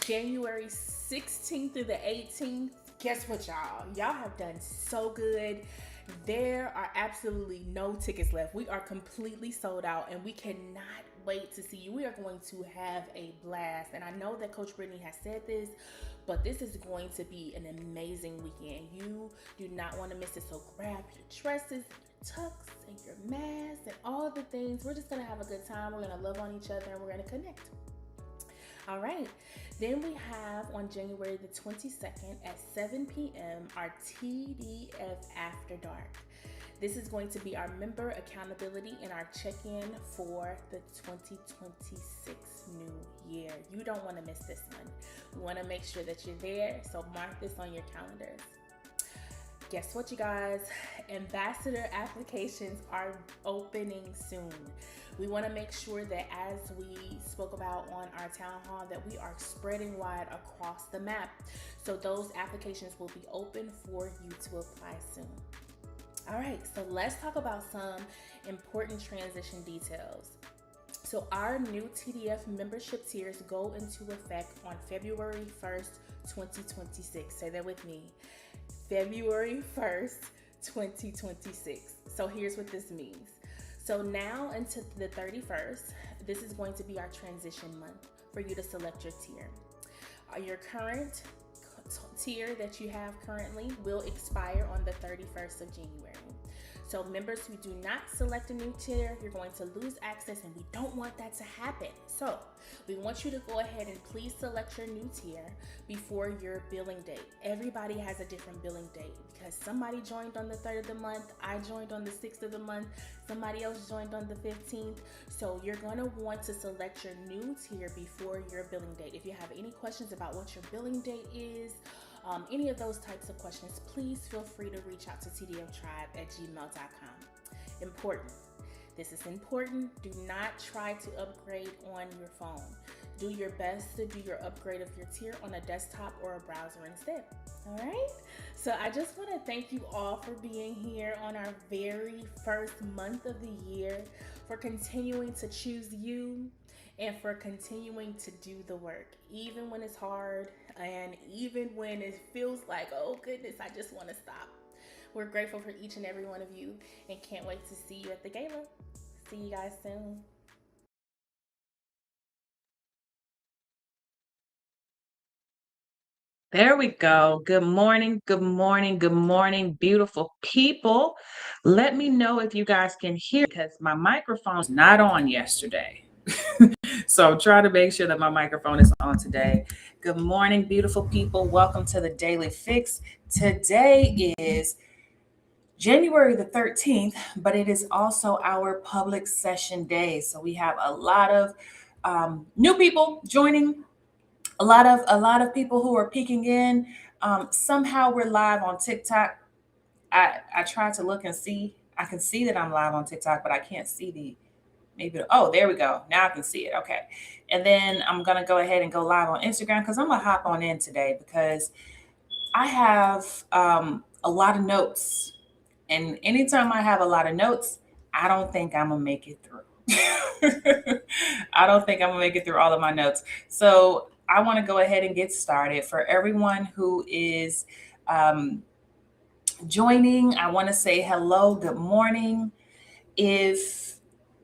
January 16th through the 18th. Guess what, y'all? Y'all have done so good. There are absolutely no tickets left. We are completely sold out and we cannot wait to see you. We are going to have a blast. And I know that Coach Brittany has said this, but this is going to be an amazing weekend. You do not want to miss it. So grab your dresses, your tux, and your mask, and all the things. We're just going to have a good time. We're going to love on each other and we're going to connect. All right. Then we have on January the 22nd at 7 p.m. our TDF After Dark. This is going to be our member accountability and our check-in for the 2026 new year. You don't want to miss this one. We want to make sure that you're there, so mark this on your calendars. Guess what, you guys? Ambassador applications are opening soon. We want to make sure that, as we spoke about on our town hall, that we are spreading wide across the map. So those applications will be open for you to apply soon. All right, so let's talk about some important transition details. So our new TDF membership tiers go into effect on February 1st, 2026. Say that with me. February 1st, 2026. So here's what this means. So now until the 31st, this is going to be our transition month for you to select your tier. Your current tier that you have currently will expire on the 31st of January. So members who do not select a new tier, you're going to lose access, and we don't want that to happen. So we want you to go ahead and please select your new tier before your billing date. Everybody has a different billing date because somebody joined on the 3rd of the month, I joined on the 6th of the month, somebody else joined on the 15th. So you're going to want to select your new tier before your billing date. If you have any questions about what your billing date is, any of those types of questions, please feel free to reach out to tdftribe@gmail.com. Important. This is important. Do not try to upgrade on your phone. Do your best to do your upgrade of your tier on a desktop or a browser instead. All right? So I just want to thank you all for being here on our very first month of the year, for continuing to choose you, and for continuing to do the work, even when it's hard and even when it feels like, oh goodness, I just want to stop. We're grateful for each and every one of you and can't wait to see you at the gala. See you guys soon. There we go. Good morning, good morning, good morning, beautiful people. Let me know if you guys can hear because my microphone was not on yesterday. So try to make sure that my microphone is on today. Good morning, beautiful people. Welcome to the Daily Fix. Today is January the 13th, but it is also our public session day. So we have a lot of new people joining, a lot of people who are peeking in. Somehow we're live on TikTok. I tried to look and see. I can see that I'm live on TikTok, but I can't see the maybe. Oh, there we go. Now I can see it. Okay. And then I'm gonna go ahead and go live on Instagram because I'm gonna hop on in today because I have a lot of notes, and anytime I have a lot of notes, I don't think I'm gonna make it through. I don't think I'm gonna make it through all of my notes. So I want to go ahead and get started. For everyone who is joining, I want to say hello, good morning. If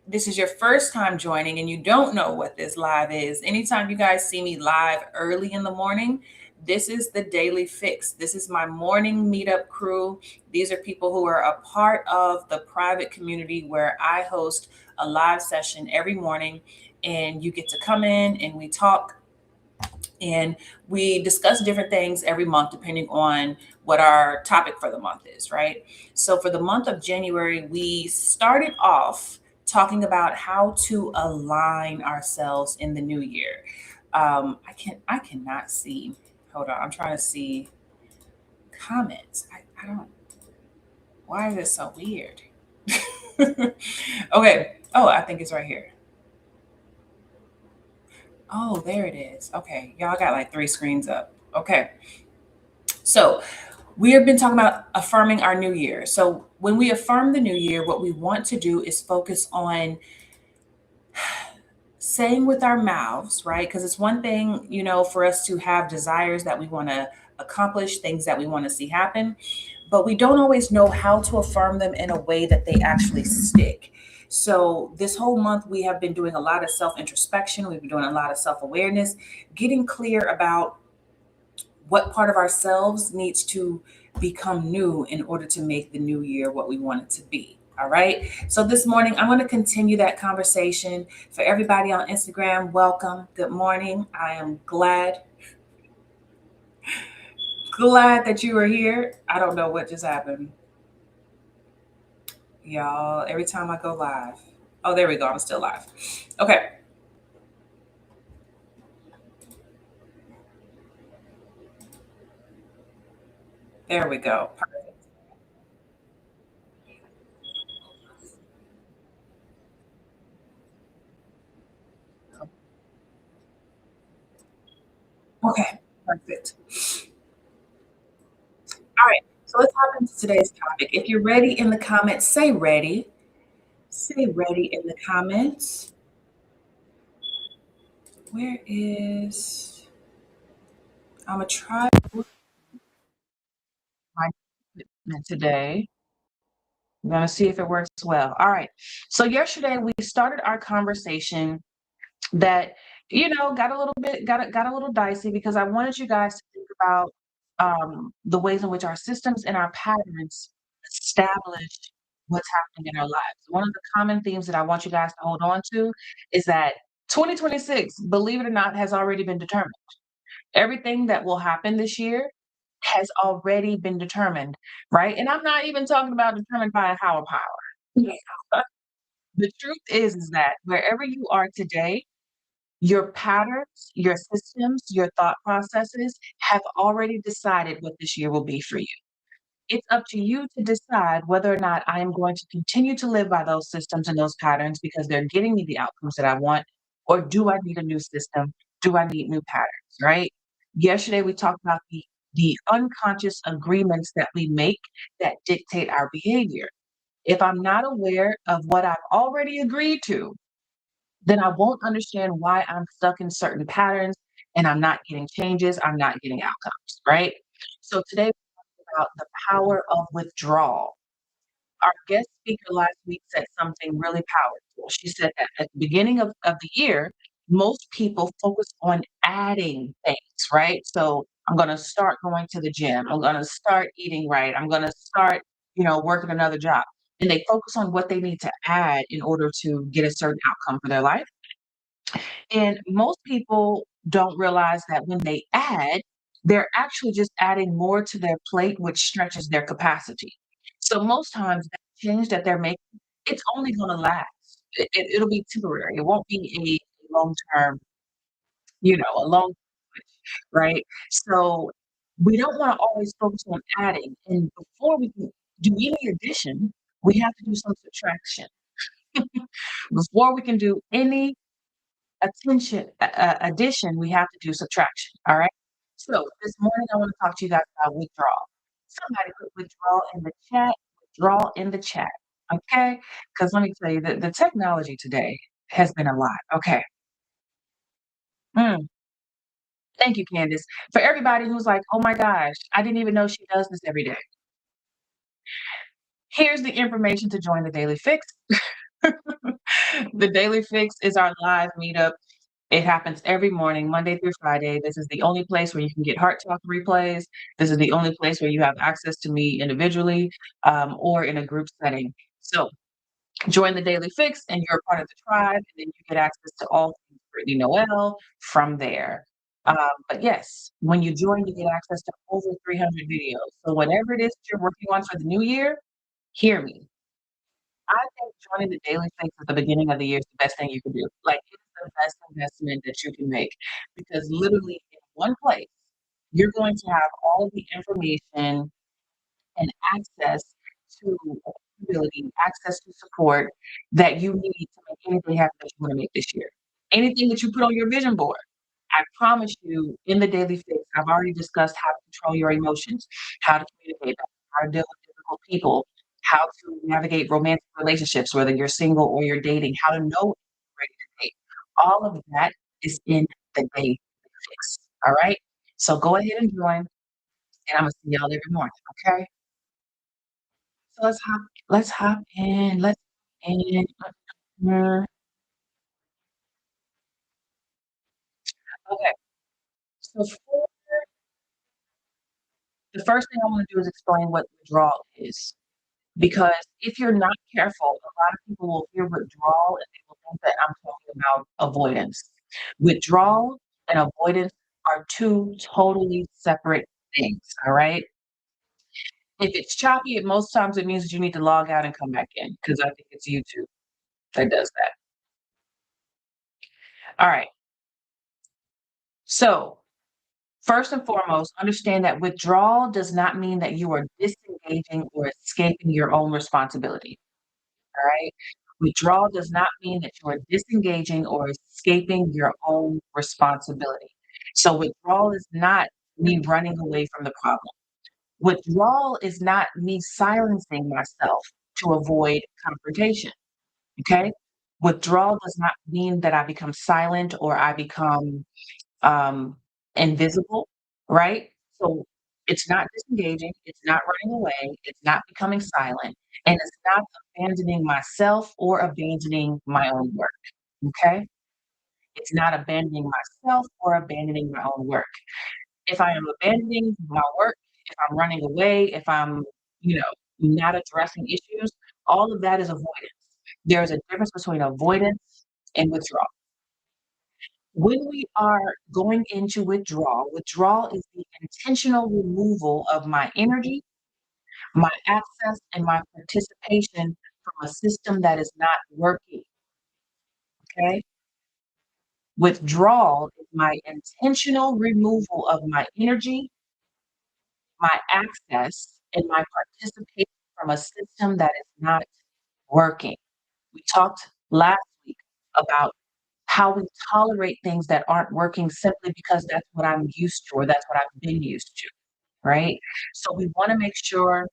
this is your first time joining and you don't know what this live is, anytime you guys see me live early in the morning, this is the Daily Fix. This is my morning meetup crew. These are people who are a part of the private community where I host a live session every morning, and you get to come in and we talk and we discuss different things every month depending on what our topic for the month is, right? So for the month of January, we started off talking about how to align ourselves in the new year. I cannot see. Hold on, I'm trying to see comments. I don't. Why is it so weird? Okay. Oh, I think it's right here. Oh, there it is. Okay, y'all got like three screens up. Okay. So we have been talking about affirming our new year. So when we affirm the new year, what we want to do is focus on saying with our mouths, right? Because it's one thing, for us to have desires that we want to accomplish, things that we want to see happen, but we don't always know how to affirm them in a way that they actually stick. So, this whole month, we have been doing a lot of self introspection. We've been doing a lot of self awareness, getting clear about what part of ourselves needs to become new in order to make the new year what we want it to be. All right. So this morning, I'm going to continue that conversation. For everybody on Instagram, welcome. Good morning. I am glad that you are here. I don't know what just happened, y'all. Every time I go live. Oh, there we go. I'm still live. Okay. There we go. Okay. Perfect. All right. So let's hop into today's topic. If you're ready in the comments, say ready. Say ready in the comments. Where is I'm gonna try my equipment today. I'm gonna see if it works well. All right. So yesterday we started our conversation that got a little bit got a little dicey because I wanted you guys to think about the ways in which our systems and our patterns establish what's happening in our lives. One of the common themes that I want you guys to hold on to is that 2026, believe it or not, has already been determined. Everything that will happen this year has already been determined, right? And I'm not even talking about determined by a higher power. Yeah. The truth is that wherever you are today, your patterns, your systems, your thought processes have already decided what this year will be for you. It's up to you to decide whether or not I am going to continue to live by those systems and those patterns because they're getting me the outcomes that I want, or do I need a new system? Do I need new patterns, right? Yesterday we talked about the unconscious agreements that we make that dictate our behavior. If I'm not aware of what I've already agreed to, then I won't understand why I'm stuck in certain patterns and I'm not getting changes, I'm not getting outcomes, right? So today we're talking about the power of withdrawal. Our guest speaker last week said something really powerful. She said that at the beginning of the year, most people focus on adding things, right? So I'm going to start going to the gym. I'm going to start eating right. I'm going to start, working another job. And they focus on what they need to add in order to get a certain outcome for their life. And most people don't realize that when they add, they're actually just adding more to their plate, which stretches their capacity. So most times that change that they're making, it's only going to last. It'll be temporary. It won't be a long term, a long, right? So we don't want to always focus on adding. And before we can do any addition, we have to do some subtraction. Before we can do any addition, we have to do subtraction. All right. So this morning, I want to talk to you guys about withdrawal. Somebody put withdrawal in the chat. Withdrawal in the chat. Okay. Because let me tell you that the technology today has been a lot. Okay. Mm, thank you, Candace. For everybody who's like, oh my gosh, I didn't even know she does this every day. Here's the information to join the Daily Fix. The Daily Fix is our live meetup. It happens every morning, Monday through Friday. This is the only place where you can get Heart Talk replays. This is the only place where you have access to me individually or in a group setting. So join the Daily Fix and you're a part of the tribe, and then you get access to all things Brittany Noel from there. But yes, when you join, you get access to over 300 videos. So whatever it is that you're working on for the new year, hear me. I think joining the Daily Fix at the beginning of the year is the best thing you can do. Like, it's the best investment that you can make because literally in one place, you're going to have all of the information and access to accountability, access to support that you need to make anything happen that you want to make this year. Anything that you put on your vision board. I promise you, in the Daily Fix, I've already discussed how to control your emotions, how to communicate, how to deal with difficult people, how to navigate romantic relationships, whether you're single or you're dating, how to know if you're ready to date, All of that is in the day fix. All right. So go ahead and join, and I'm gonna see y'all every morning. Okay. So let's hop in. Let's in. Mm, Okay. So the first thing I want to do is explain what withdrawal is. Because if you're not careful, a lot of people will hear withdrawal and they will think that I'm talking about avoidance. Withdrawal and avoidance are two totally separate things. All right. If it's choppy, most times it means you need to log out and come back in because I think it's YouTube that does that. All right. So, first and foremost, understand that withdrawal does not mean that you are disengaging or escaping your own responsibility. All right. Withdrawal does not mean that you are disengaging or escaping your own responsibility. So, withdrawal is not me running away from the problem. Withdrawal is not me silencing myself to avoid confrontation. Okay. Withdrawal does not mean that I become silent or I become um, invisible, right? So it's not disengaging, it's not running away, it's not becoming silent, and it's not abandoning myself or abandoning my own work. Okay? It's not abandoning myself or abandoning my own work. If I am abandoning my work, if I'm running away, if I'm, not addressing issues, all of that is avoidance. There's a difference between avoidance and withdrawal. When we are going into withdrawal is the intentional removal of my energy, my access, and my participation from a system that is not working. Okay. Withdrawal is my intentional removal of my energy, my access, and my participation from a system that is not working. We talked last week about how we tolerate things that aren't working simply because that's what I'm used to or that's what I've been used to, right? So we want to make sure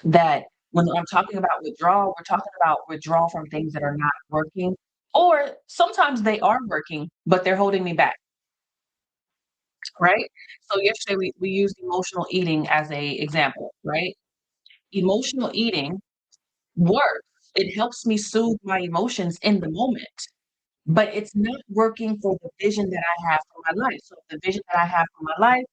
that when I'm talking about withdrawal, we're talking about withdrawal from things that are not working, or sometimes they are working, but they're holding me back, right? So yesterday we used emotional eating as a example, right? Emotional eating works. It helps me soothe my emotions in the moment. But it's not working for the vision that I have for my life. So the vision that I have for my life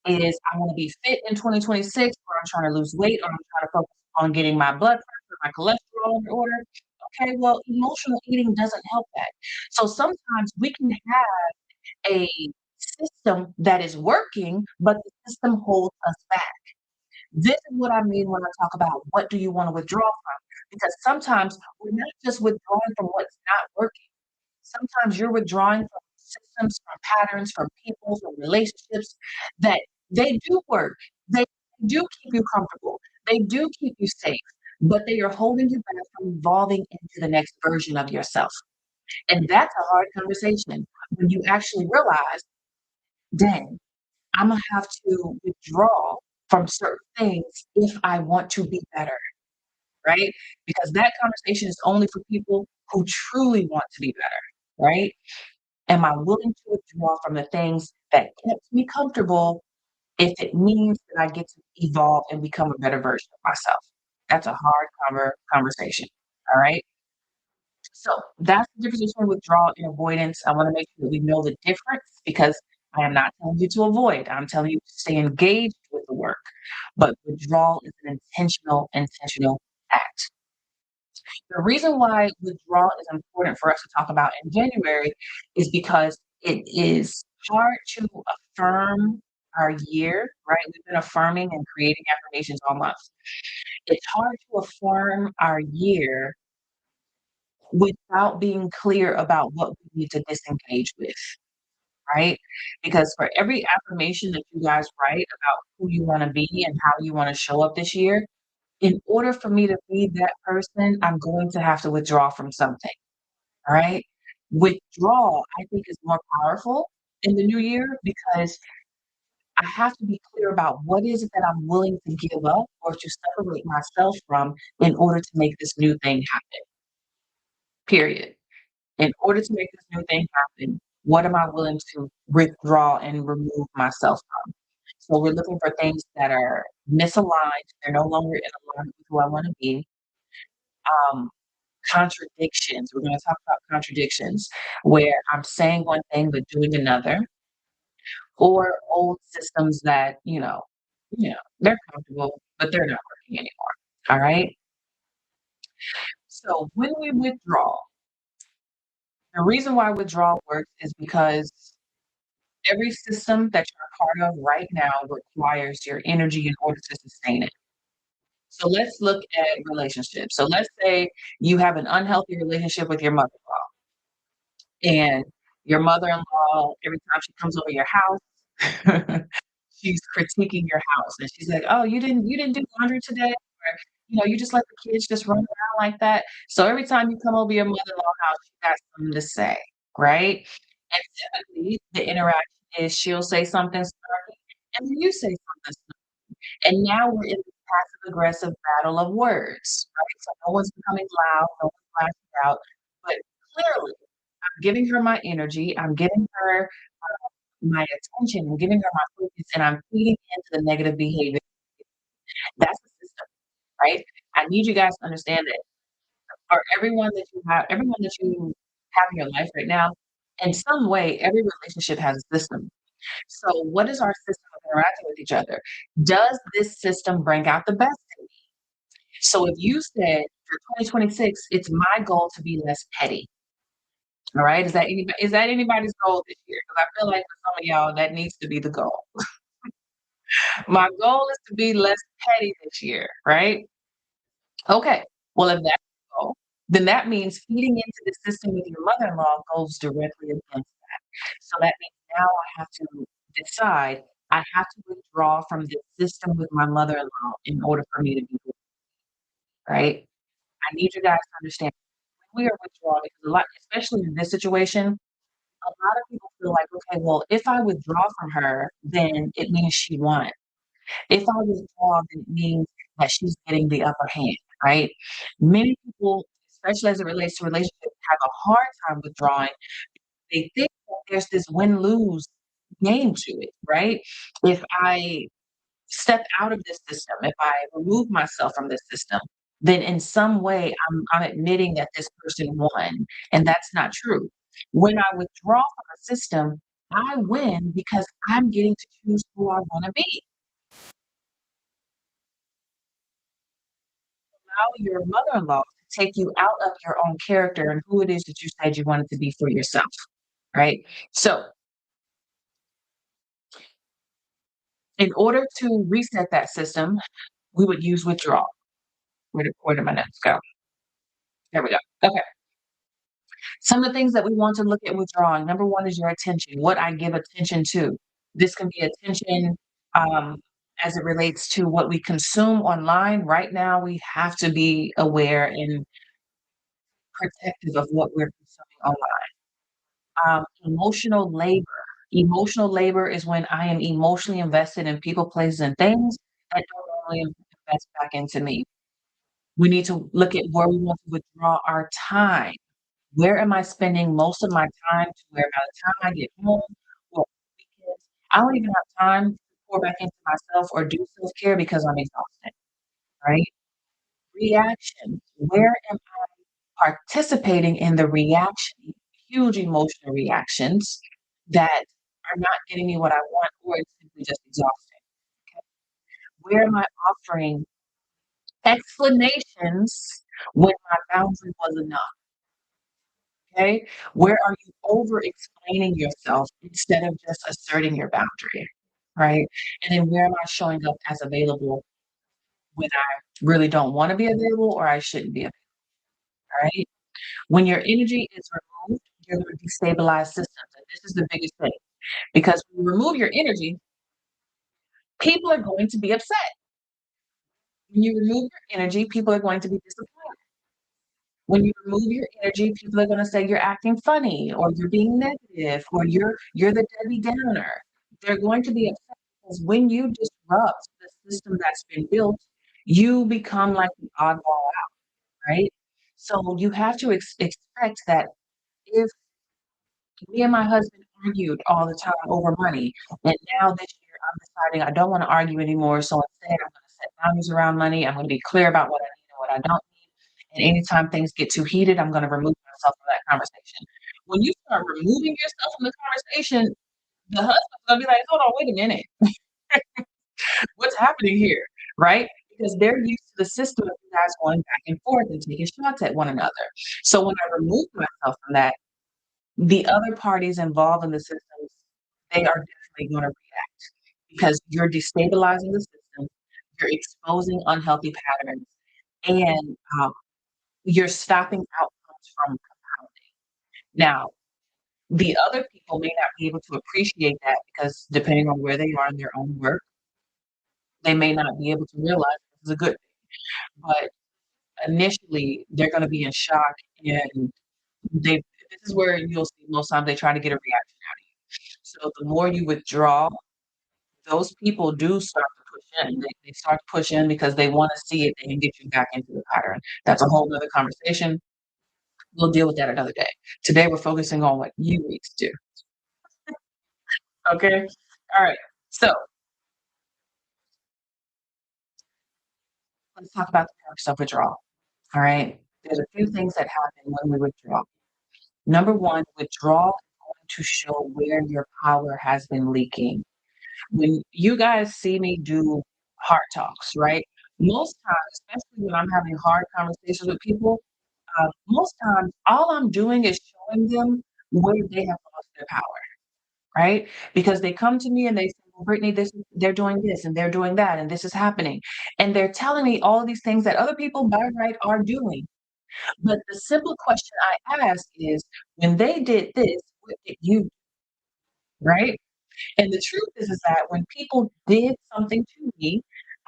is I want to be fit in 2026, or I'm trying to lose weight, or I'm trying to focus on getting my blood pressure, my cholesterol in order. Okay, well, emotional eating doesn't help that. So sometimes we can have a system that is working, but the system holds us back. This is what I mean when I talk about what do you want to withdraw from? Because sometimes we're not just withdrawing from what's not working. Sometimes you're withdrawing from systems, from patterns, from people, from relationships that they do work. They do keep you comfortable. They do keep you safe, but they are holding you back from evolving into the next version of yourself. And that's a hard conversation when you actually realize, dang, I'm gonna have to withdraw from certain things if I want to be better, right? Because that conversation is only for people who truly want to be better, right? Am I willing to withdraw from the things that kept me comfortable if it means that I get to evolve and become a better version of myself? That's a hard conversation. All right. So that's the difference between withdrawal and avoidance. I want to make sure that we know the difference because I am not telling you to avoid. I'm telling you to stay engaged with the work. But withdrawal is an intentional act. The reason why withdrawal is important for us to talk about in January is because it is hard to affirm our year, right? We've been affirming and creating affirmations all month. It's hard to affirm our year without being clear about what we need to disengage with, right? Because for every affirmation that you guys write about who you want to be and how you want to show up this year, in order for me to be that person, I'm going to have to withdraw from something. All right. Withdrawal, I think, is more powerful in the new year because I have to be clear about what is it that I'm willing to give up or to separate myself from in order to make this new thing happen. Period. In order to make this new thing happen, what am I willing to withdraw and remove myself from? So we're looking for things that are misaligned. They're no longer in alignment with who I want to be. Um, Contradictions. We're going to talk about contradictions where I'm saying one thing but doing another, or old systems that, they're comfortable, but they're not working anymore. All right. So when we withdraw, the reason why withdrawal works is because every system that you're a part of right now requires your energy in order to sustain it. So let's look at relationships. So let's say you have an unhealthy relationship with your mother-in-law, and your mother-in-law, every time she comes over your house, she's critiquing your house, and she's like, "Oh, you didn't do laundry today?" Or, "You just let the kids just run around like that." So every time you come over your mother-in-law house, she got something to say, right? And typically, the interaction is she'll say something snarky, and then you say something snarky, and now we're in this passive aggressive battle of words, right? So no one's becoming loud, no one's lashing out, but clearly, I'm giving her my energy, I'm giving her my attention, I'm giving her my focus, and I'm feeding into the negative behavior. That's the system, right? I need you guys to understand that for everyone that you have in your life right now, in some way, every relationship has a system. So what is our system of interacting with each other? Does this system bring out the best in me? So if you said for 2026, it's my goal to be less petty. All right. Is that anybody's goal this year? Because I feel like for some of y'all, that needs to be the goal. My goal is to be less petty this year, right? Okay. Well, if that's the goal, then that means feeding into the system with your mother-in-law goes directly against that. So that means now I have to decide, I have to withdraw from the system with my mother-in-law in order for me to be good, right? I need you guys to understand when we are withdrawing, because a lot, especially in this situation, a lot of people feel like, okay, well, if I withdraw from her, then it means she won. If I withdraw, then it means that she's getting the upper hand, right? Many people, especially as it relates to relationships, have a hard time withdrawing. They think that there's this win-lose game to it, right? If I step out of this system, if I remove myself from this system, then in some way I'm admitting that this person won, and that's not true. When I withdraw from a system, I win because I'm getting to choose who I want to be. Allow your mother-in-law to take you out of your own character and who it is that you said you wanted to be for yourself, right? So, in order to reset that system, we would use withdrawal. Where did my notes go? There we go. Okay. Some of the things that we want to look at withdrawing. Number one is your attention. What I give attention to. This can be attention um, as it relates to what we consume online. Right now, we have to be aware and protective of what we're consuming online. Emotional labor. Emotional labor is when I am emotionally invested in people, places, and things that don't normally invest back into me. We need to look at where we want to withdraw our time. Where am I spending most of my time to where by the time I get home or weekends, I don't even have time to pour back into myself or do self-care because I'm exhausted, right? Reaction. Where am I participating in the reaction, huge emotional reactions that are not getting me what I want or it's simply just exhausting? Okay. Where am I offering explanations when my boundary was enough? Okay. Where are you over explaining yourself instead of just asserting your boundary? Right. And then where am I showing up as available when I really don't want to be available or I shouldn't be available? Right. When your energy is removed, you're going to destabilize systems. And this is the biggest thing because when you remove your energy, people are going to be upset. When you remove your energy, people are going to be disappointed. When you remove your energy, people are going to say you're acting funny or you're being negative or you're the Debbie Downer. They're going to be upset because when you disrupt the system that's been built, you become like the oddball out, right? So you have to expect that if me and my husband argued all the time over money, and now this year I'm deciding I don't wanna argue anymore, so instead I'm gonna set boundaries around money, I'm gonna be clear about what I need and what I don't need, and anytime things get too heated, I'm gonna remove myself from that conversation. When you start removing yourself from the conversation, the husband's gonna be like, "Hold on, wait a minute. What's happening here?" Right? Because they're used to the system of you guys going back and forth and taking shots at one another. So when I remove myself from that, the other parties involved in the systems, they are definitely gonna react because you're destabilizing the system, you're exposing unhealthy patterns, and, you're stopping outcomes from compounding. Now, the other people may not be able to appreciate that because depending on where they are in their own work, they may not be able to realize this is a good thing. But initially, they're gonna be in shock, and they this is where you'll see most times they try to get a reaction out of you. So the more you withdraw, those people do start to push in. They start to push in because they wanna see if they can get you back into the pattern. That's a whole nother conversation. We'll deal with that another day. Today, we're focusing on what you need to do, okay? Alright, so let's talk about the purpose of withdrawal, alright? There's a few things that happen when we withdraw. Number 1, withdrawal is going to show where your power has been leaking. When you guys see me do heart talks, right? Most times, especially when I'm having hard conversations with people, most times all I'm doing is showing them where they have lost their power, right? Because they come to me and they say, "Well, Brittany, this they're doing this and they're doing that, and this is happening." And they're telling me all these things that other people by right are doing. But the simple question I ask is, when they did this, what did you do, right? And the truth is that when people did something to me,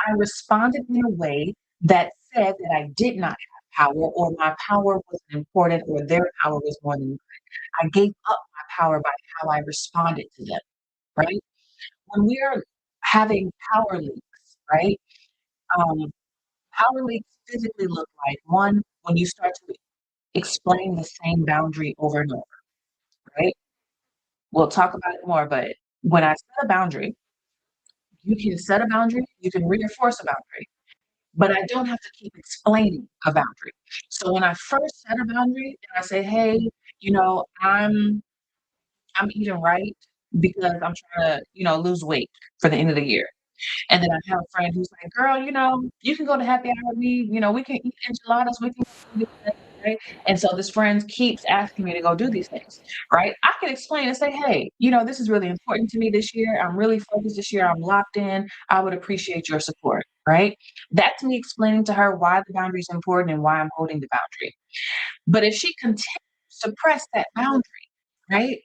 I responded in a way that said that I did not have power or my power wasn't important or their power was more than I gave up my power by how I responded to them, right? When we are having power leaks, right? Um, Power leaks physically look like one, when you start to explain the same boundary over and over, right? We'll talk about it more, but when I set a boundary, you can set a boundary, you can reinforce a boundary, but I don't have to keep explaining a boundary. So when I first set a boundary and I say, "Hey, you know, I'm eating right because I'm trying to, lose weight for the end of the year." And then I have a friend who's like, "Girl, you can go to happy hour with me, we can eat enchiladas, we can do these things," right? And so this friend keeps asking me to go do these things, right? I can explain and say, "Hey, this is really important to me this year. I'm really focused this year. I'm locked in. I would appreciate your support," right? That's me explaining to her why the boundary is important and why I'm holding the boundary. But if she continues to press that boundary, right?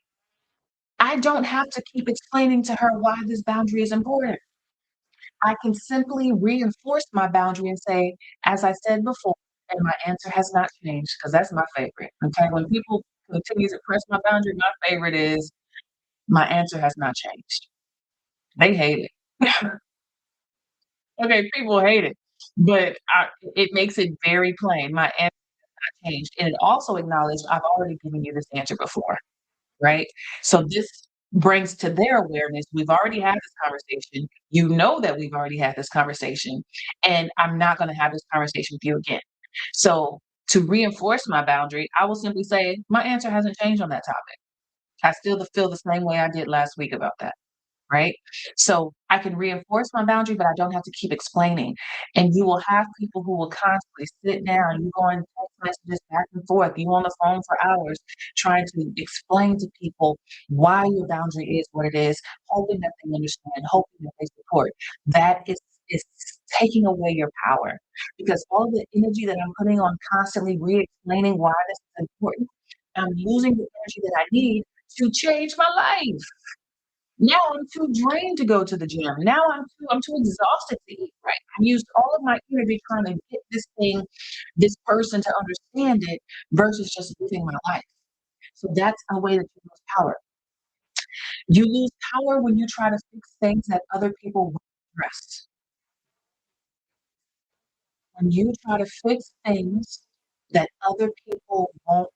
I don't have to keep explaining to her why this boundary is important. I can simply reinforce my boundary and say, as I said before, and my answer has not changed, because that's my favorite. Okay. When people continue to press my boundary, my favorite is my answer has not changed. They hate it. Okay, people hate it. But it makes it very plain. My answer has not changed. And it also acknowledges I've already given you this answer before. Right? So this brings to their awareness, we've already had this conversation. You know that we've already had this conversation, and I'm not going to have this conversation with you again. So to reinforce my boundary, I will simply say, my answer hasn't changed on that topic. I still feel the same way I did last week about that, right? So I can reinforce my boundary, but I don't have to keep explaining. And you will have people who will constantly sit down, you go on text messages back and forth, you on the phone for hours trying to explain to people why your boundary is what it is, hoping that they understand, hoping that they support. That is taking away your power because all the energy that I'm putting on constantly re-explaining why this is important, I'm losing the energy that I need to change my life. Now I'm too drained to go to the gym. Now I'm too exhausted to eat right. I used all of my energy trying to get this person to understand it versus just living my life. So that's a way that you lose power. You lose power when you try to fix things that other people won't address. When you try to fix things that other people won't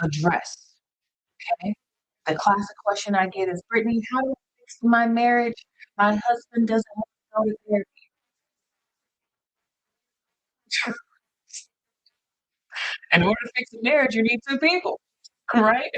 address. Okay. The classic question I get is, Brittany, how do I fix my marriage? My husband doesn't want to go to therapy. In order to fix a marriage, you need two people, right?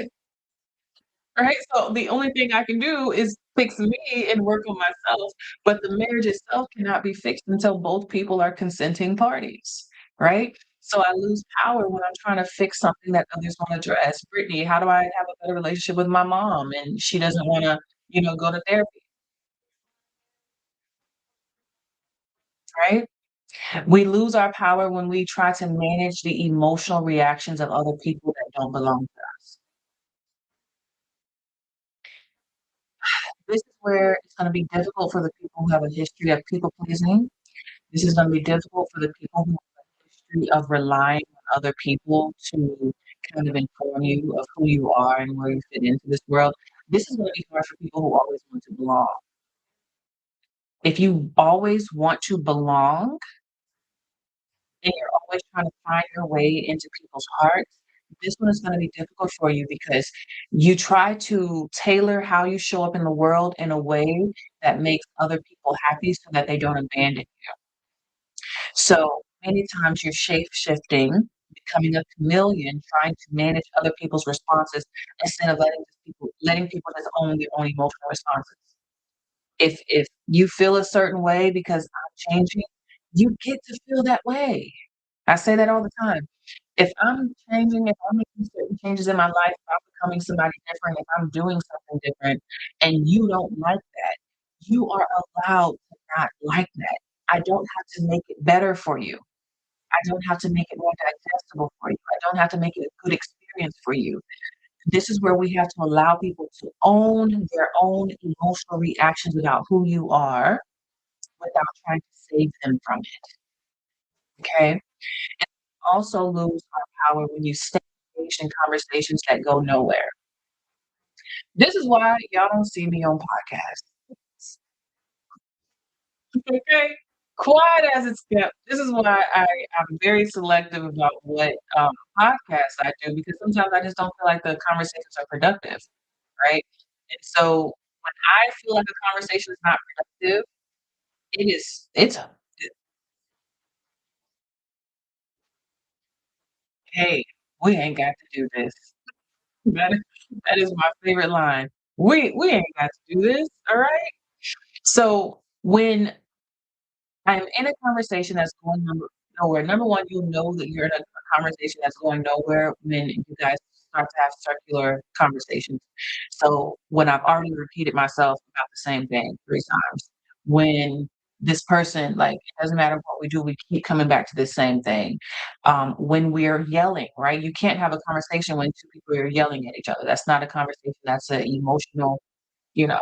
Right? So the only thing I can do is fix me and work on myself, but the marriage itself cannot be fixed until both people are consenting parties, right? So I lose power when I'm trying to fix something that others won't address. Brittany, how do I have a better relationship with my mom and she doesn't want to, go to therapy, right? We lose our power when we try to manage the emotional reactions of other people that don't belong to us. This is where it's going to be difficult for the people who have a history of people pleasing. This is gonna be difficult for the people who have a history of relying on other people to kind of inform you of who you are and where you fit into this world. This is gonna be hard for people who always want to belong. If you always want to belong and you're always trying to find your way into people's hearts, this one is gonna be difficult for you because you try to tailor how you show up in the world in a way that makes other people happy so that they don't abandon you. So many times you're shape shifting, becoming a chameleon, trying to manage other people's responses instead of letting people just own their own emotional responses. If you feel a certain way because I'm changing, you get to feel that way. I say that all the time. If I'm changing, if I'm making certain changes in my life, if I'm becoming somebody different, if I'm doing something different, and you don't like that, you are allowed to not like that. I don't have to make it better for you. I don't have to make it more digestible for you. I don't have to make it a good experience for you. This is where we have to allow people to own their own emotional reactions about who you are without trying to save them from it. Okay. And also lose our power when you stay engaged in conversations that go nowhere. This is why y'all don't see me on podcasts. Okay. Quiet as it's kept. This is why I'm very selective about what podcasts I do because sometimes I just don't feel like the conversations are productive, right? And so when I feel like a conversation is not productive, it's hey, we ain't got to do this. That is, that is my favorite line. We ain't got to do this, all right? So when I'm in a conversation that's going nowhere. Number one, you'll know that you're in a conversation that's going nowhere when you guys start to have circular conversations. So when I've already repeated myself about the same thing 3 times, when this person, like, it doesn't matter what we do, we keep coming back to the same thing. When we're yelling, right? You can't have a conversation when two people are yelling at each other. That's not a conversation. That's an emotional, you know,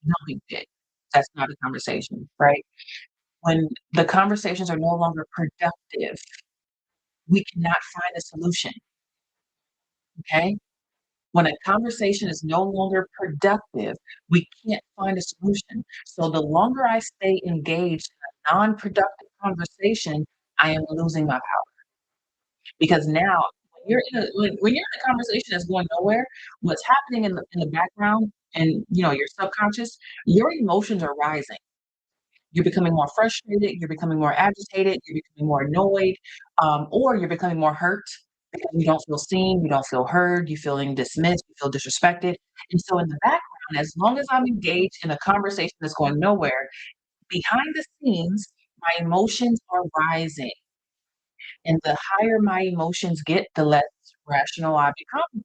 numbing pit. That's not a conversation, right? When the conversations are no longer productive, we cannot find a solution, okay? When a conversation is no longer productive, we can't find a solution. So the longer I stay engaged in a non-productive conversation, I am losing my power. Because now when you're in a conversation that's going nowhere, what's happening in the background and your subconscious, your emotions are rising. You're becoming more frustrated, you're becoming more agitated, you're becoming more annoyed, or you're becoming more hurt because you don't feel seen, you don't feel heard, you're feeling dismissed, you feel disrespected. And so in the background, as long as I'm engaged in a conversation that's going nowhere, behind the scenes, my emotions are rising. And the higher my emotions get, the less rational I become.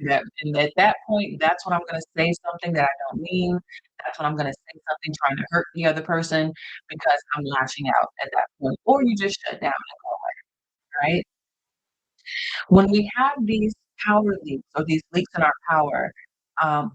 And at that point, that's when I'm gonna say something that I don't mean. That's when I'm gonna say something trying to hurt the other person because I'm lashing out at that point, or you just shut down and go away, right? When we have these power leaks or these leaks in our power, um,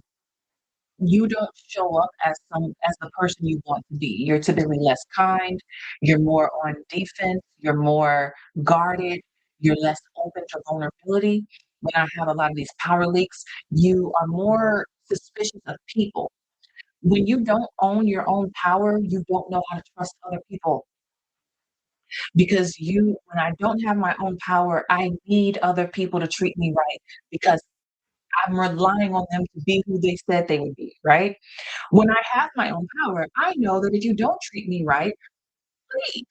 you don't show up as the person you want to be. You're typically less kind, you're more on defense, you're more guarded, you're less open to vulnerability. When I have a lot of these power leaks, you are more suspicious of people. When you don't own your own power, you don't know how to trust other people because when I don't have my own power, I need other people to treat me right because I'm relying on them to be who they said they would be, right? When I have my own power, I know that if you don't treat me right, leave.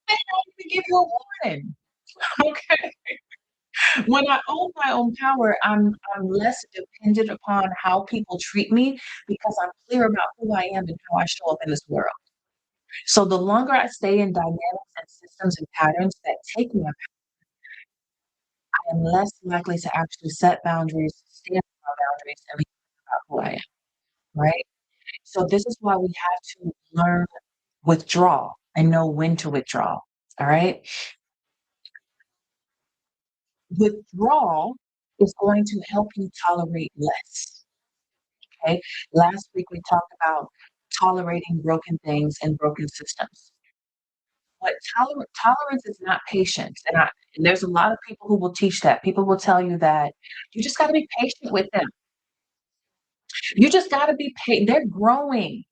They don't even give you a warning. Okay. When I own my own power, I'm less dependent upon how people treat me because I'm clear about who I am and how I show up in this world. So the longer I stay in dynamics and systems and patterns that take me up, I am less likely to actually set boundaries, stand for my boundaries, and be about who I am, right? So this is why we have to learn withdrawal and know when to withdraw. All right. Withdrawal is going to help you tolerate less. Okay. Last week we talked about tolerating broken things and broken systems. What tolerance is not patience. And there's a lot of people who will teach that. People will tell you that you just got to be patient with them. You just got to be patient. They're growing.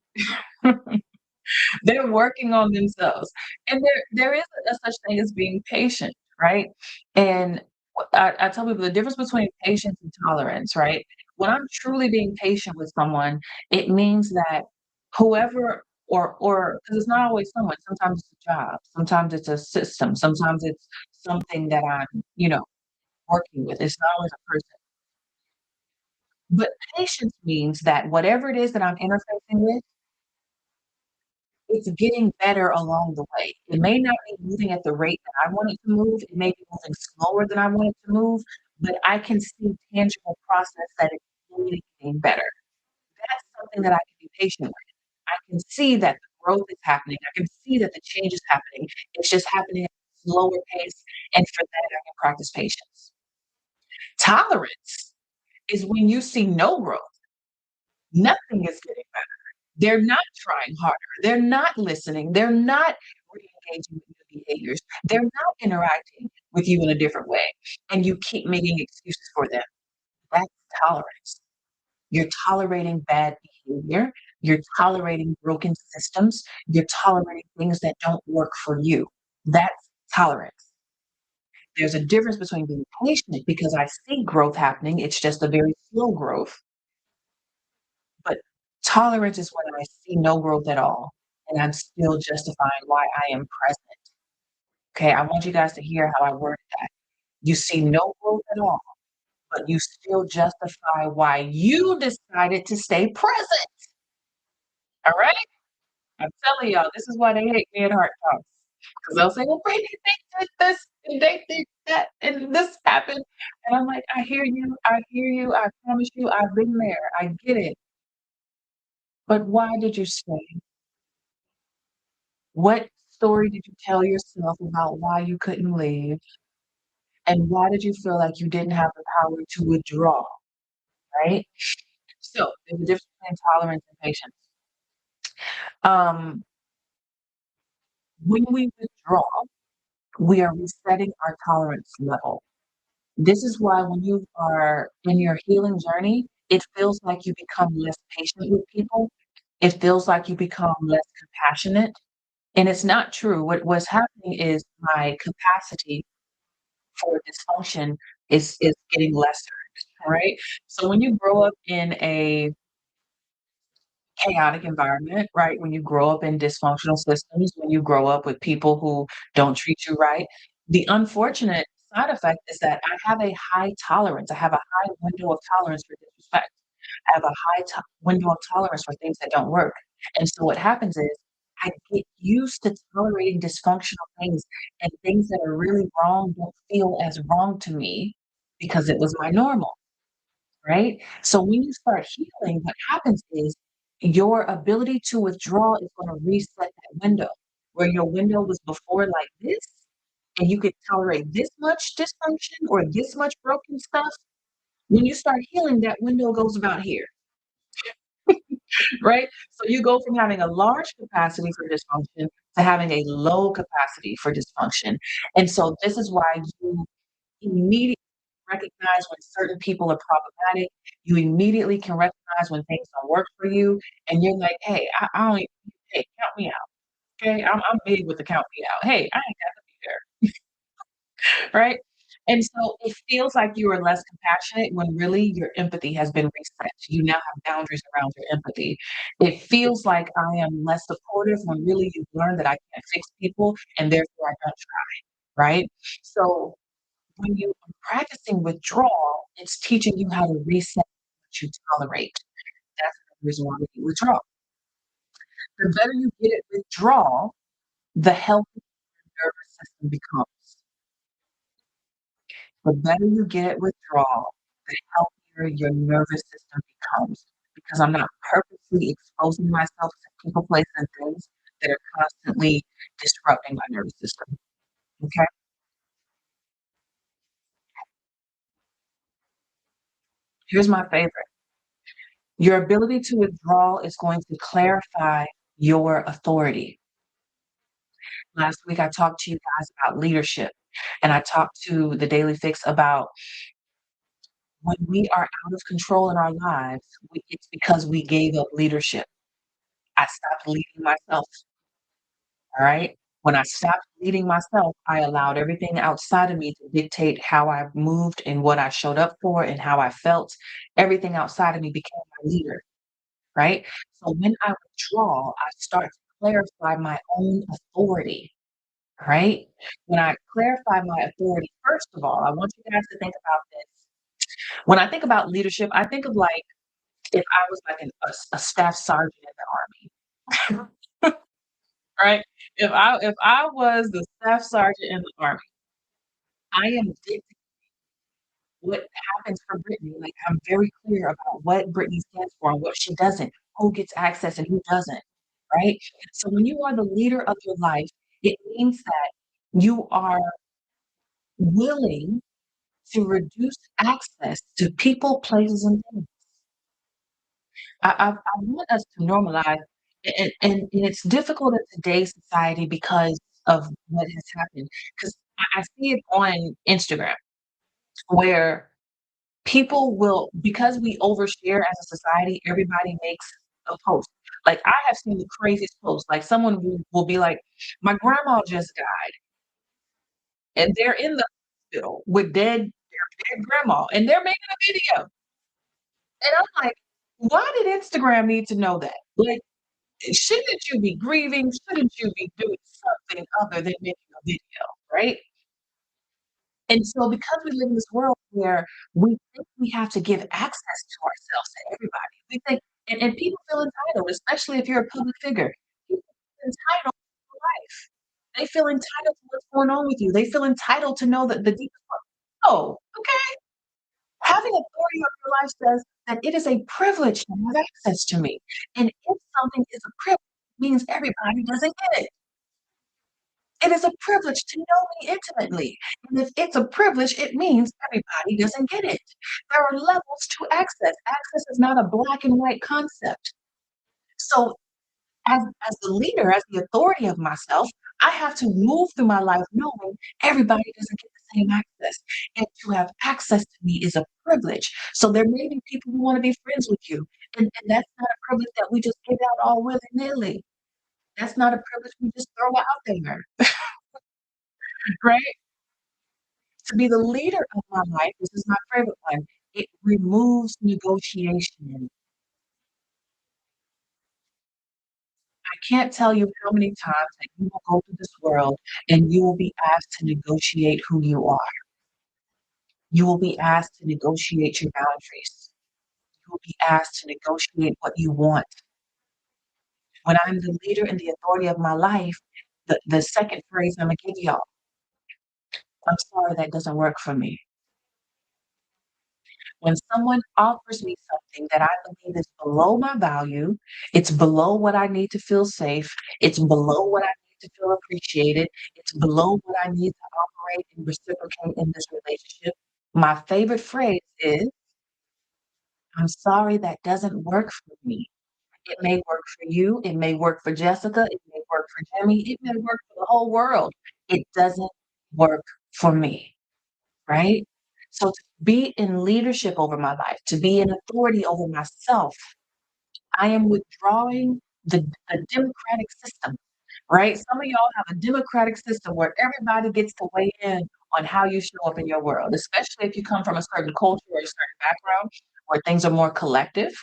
They're working on themselves. And there is a such thing as being patient, right? And I tell people the difference between patience and tolerance, right? When I'm truly being patient with someone, it means that whoever or because it's not always someone, sometimes it's a job, sometimes it's a system, sometimes it's something that I'm, working with. It's not always a person. But patience means that whatever it is that I'm interfacing with, it's getting better along the way. It may not be moving at the rate that I want it to move. It may be moving slower than I want it to move, but I can see tangible process that it's slowly getting better. That's something that I can be patient with. I can see that the growth is happening. I can see that the change is happening. It's just happening at a slower pace. And for that, I can practice patience. Tolerance is when you see no growth. Nothing is getting better. They're not trying harder. They're not listening. They're not re-engaging with new behaviors. They're not interacting with you in a different way. And you keep making excuses for them. That's tolerance. You're tolerating bad behavior. You're tolerating broken systems. You're tolerating things that don't work for you. That's tolerance. There's a difference between being patient because I see growth happening. It's just a very slow growth. But tolerance is when I see no growth at all, and I'm still justifying why I am present. Okay, I want you guys to hear how I worded that. You see no growth at all, but you still justify why you decided to stay present. All right? I'm telling y'all, this is why they hate me at Heart Talks. Because they'll say, well, Brittany, they did this and they did that and this happened. And I'm like, I hear you, I hear you, I promise you, I've been there. I get it. But why did you stay? What story did you tell yourself about why you couldn't leave? And why did you feel like you didn't have the power to withdraw, right? So there's a difference between tolerance and patience. Um, when we withdraw, we are resetting our tolerance level. This is why when you are in your healing journey, it feels like you become less patient with people. It feels like you become less compassionate. And it's not true. What's happening is my capacity for dysfunction is getting lesser, right? So when you grow up in a chaotic environment, right? When you grow up in dysfunctional systems, when you grow up with people who don't treat you right, the unfortunate side effect is that I have a high tolerance. I have a high window of tolerance for disrespect. I have a high window of tolerance for things that don't work. And so what happens is I get used to tolerating dysfunctional things, and things that are really wrong don't feel as wrong to me because it was my normal, right? So when you start healing, what happens is your ability to withdraw is going to reset that window where your window was before like this, and you could tolerate this much dysfunction or this much broken stuff. When you start healing, that window goes about here, right? So you go from having a large capacity for dysfunction to having a low capacity for dysfunction. And so this is why you immediately recognize when certain people are problematic. You immediately can recognize when things don't work for you. And you're like, hey, I don't, hey, count me out. Okay. I'm big with the count me out. Hey, I ain't got to be there. Right. And so it feels like you are less compassionate when really your empathy has been reset. You now have boundaries around your empathy. It feels like I am less supportive when really you've learned that I can't fix people and therefore I don't try, right? So when you are practicing withdrawal, it's teaching you how to reset what you tolerate. That's the reason why we do withdrawal. The better you get at withdrawal, the healthier your nervous system becomes. The better you get at withdrawal, the healthier your nervous system becomes, because I'm not purposely exposing myself to people, places, and things that are constantly disrupting my nervous system, okay? Here's my favorite. Your ability to withdraw is going to clarify your authority. Last week, I talked to you guys about leadership, and I talked to the Daily Fix about when we are out of control in our lives, it's because we gave up leadership. I stopped leading myself, all right? When I stopped leading myself, I allowed everything outside of me to dictate how I moved and what I showed up for and how I felt. Everything outside of me became my leader, right? So when I withdraw, I start to clarify my own authority, right? When I clarify my authority, first of all, I want you guys to think about this. When I think about leadership, I think of like if I was like a staff sergeant in the army, right? If I was the staff sergeant in the army, I am dictating what happens for Brittany. Like I'm very clear about what Brittany stands for and what she doesn't, who gets access and who doesn't, right? So when you are the leader of your life, it means that you are willing to reduce access to people, places, and things. I want us to normalize, and it's difficult in today's society because of what has happened. Because I see it on Instagram where people will, because we overshare as a society, everybody makes a post. Like I have seen the craziest posts. Like someone will be like, "My grandma just died," and they're in the hospital with their dead grandma, and they're making a video. And I'm like, why did Instagram need to know that? Like, shouldn't you be grieving? Shouldn't you be doing something other than making a video, right? And so because we live in this world where we think we have to give access to ourselves to everybody, we think and people feel entitled, especially if you're a public figure. People feel entitled to life. They feel entitled to what's going on with you. They feel entitled to know that the deepest part. Oh, okay. Having authority over your life says that it is a privilege to have access to me. And if something is a privilege, it means everybody doesn't get it. It is a privilege to know me intimately. And if it's a privilege, it means everybody doesn't get it. There are levels to access. Access is not a black and white concept. So as the leader, as the authority of myself, I have to move through my life knowing everybody doesn't get the same access. And to have access to me is a privilege. So there may be people who want to be friends with you. And that's not a privilege that we just give out all willy-nilly. That's not a privilege we just throw out there, right? To be the leader of my life, this is my favorite one, it removes negotiation. I can't tell you how many times that you will go through this world and you will be asked to negotiate who you are. You will be asked to negotiate your boundaries. You will be asked to negotiate what you want. When I'm the leader and the authority of my life, the second phrase Imma give y'all, "I'm sorry that doesn't work for me." When someone offers me something that I believe is below my value, it's below what I need to feel safe, it's below what I need to feel appreciated, it's below what I need to operate and reciprocate in this relationship, my favorite phrase is, "I'm sorry that doesn't work for me." It may work for you, it may work for Jessica, it may work for Jimmy, it may work for the whole world. It doesn't work for me. Right? So to be in leadership over my life, to be in authority over myself, I am withdrawing the democratic system, right? Some of y'all have a democratic system where everybody gets to weigh in on how you show up in your world, especially if you come from a certain culture or a certain background where things are more collective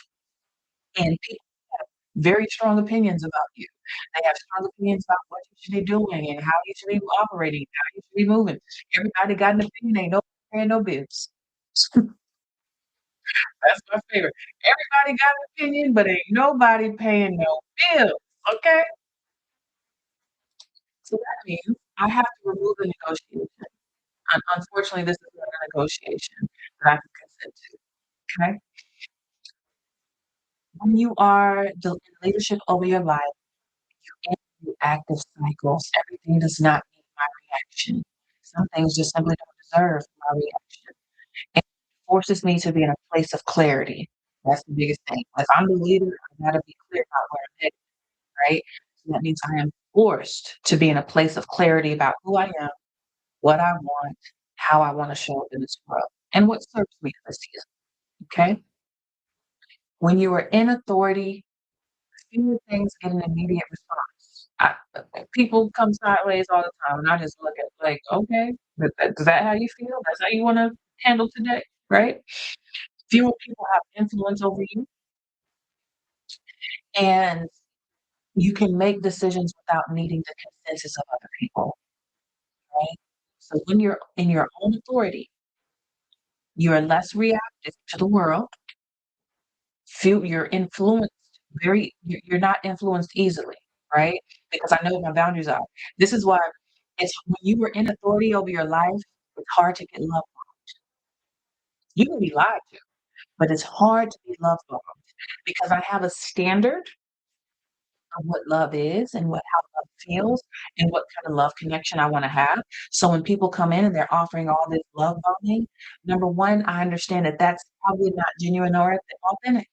and people have very strong opinions about you. They have strong opinions about what you should be doing and how you should be operating, how you should be moving. Everybody got an opinion, ain't nobody paying no bills. That's my favorite. Everybody got an opinion, but ain't nobody paying no bills. Okay? So that means I have to remove the negotiation. Unfortunately, this is not a negotiation that I can consent to. Okay? When you are in leadership over your life, you enter active cycles. Everything does not need my reaction. Some things just simply don't deserve my reaction. It forces me to be in a place of clarity. That's the biggest thing. If I'm the leader, I gotta be clear about where I'm headed, right? So that means I am forced to be in a place of clarity about who I am, what I want, how I want to show up in this world, and what serves me this season. Okay? When you are in authority, fewer things get an immediate response. People come sideways all the time, and I just look at it like, okay, is that how you feel? That's how you want to handle today, right? Fewer people have influence over you, and you can make decisions without needing the consensus of other people, right? So when you're in your own authority, you are less reactive to the world. You're influenced you're not influenced easily, right? Because I know what my boundaries are. This is why it's when you were in authority over your life, it's hard to get love. You can be lied to, but it's hard to be love bombed because I have a standard of what love is and what how love feels and what kind of love connection I want to have. So when people come in and they're offering all this love bombing, number one, I understand that that's probably not genuine or authentic,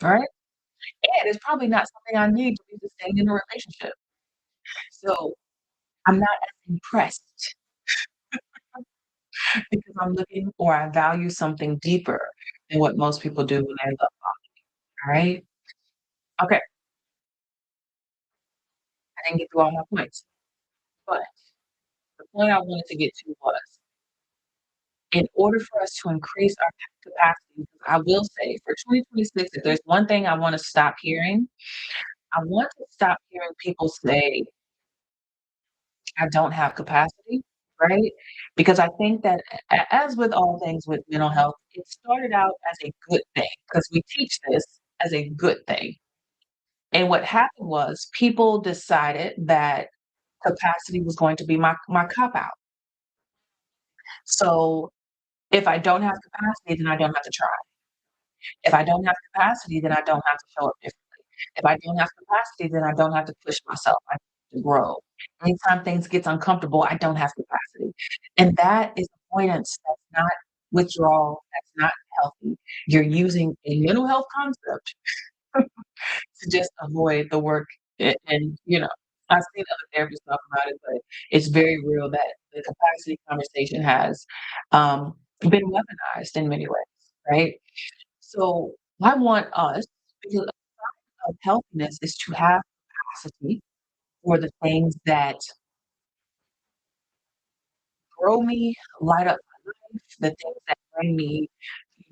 right? And it's probably not something I need to be sustained in a relationship. So I'm not as impressed because I'm looking or I value something deeper than what most people do when they love bomb, all right? Okay, I didn't get through all my points, but the point I wanted to get to was in order for us to increase our capacity, because I will say for 2026, if there's one thing I want to stop hearing, I want to stop hearing people say, I don't have capacity, right? Because I think that as with all things with mental health, it started out as a good thing because we teach this as a good thing. And what happened was people decided that capacity was going to be my cop out. So if I don't have capacity, then I don't have to try. If I don't have capacity, then I don't have to show up differently. If I don't have capacity, then I don't have to push myself. I have to grow. Anytime things gets uncomfortable, I don't have capacity. And that is avoidance. That's not withdrawal. That's not healthy. You're using a mental health concept to just avoid the work. And I've seen other therapists talk about it, but it's very real that the capacity conversation has been weaponized in many ways, right? So I want us, because of healthiness is to have capacity for the things that grow me, light up my life, the things that bring me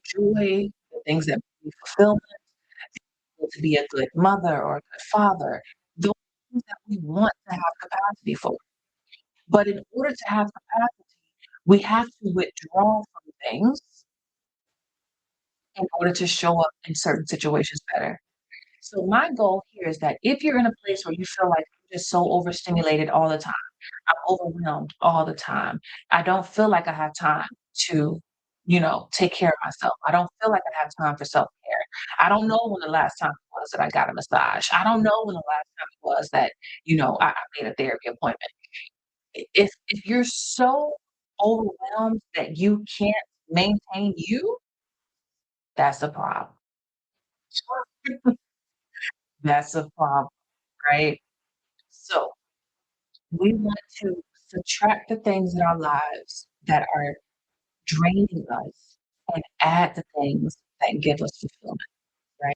joy, the things that bring me fulfillment, to be a good mother or a good father, those things that we want to have capacity for. But in order to have capacity, we have to withdraw from things in order to show up in certain situations better. So my goal here is that if you're in a place where you feel like I'm just so overstimulated all the time, I'm overwhelmed all the time. I don't feel like I have time to, take care of myself. I don't feel like I have time for self-care. I don't know when the last time it was that I got a massage. I don't know when the last time it was that, I made a therapy appointment. If you're so overwhelmed that you can't maintain you, that's a problem. That's a problem, right? So we want to subtract the things in our lives that are draining us and add the things that give us fulfillment, right?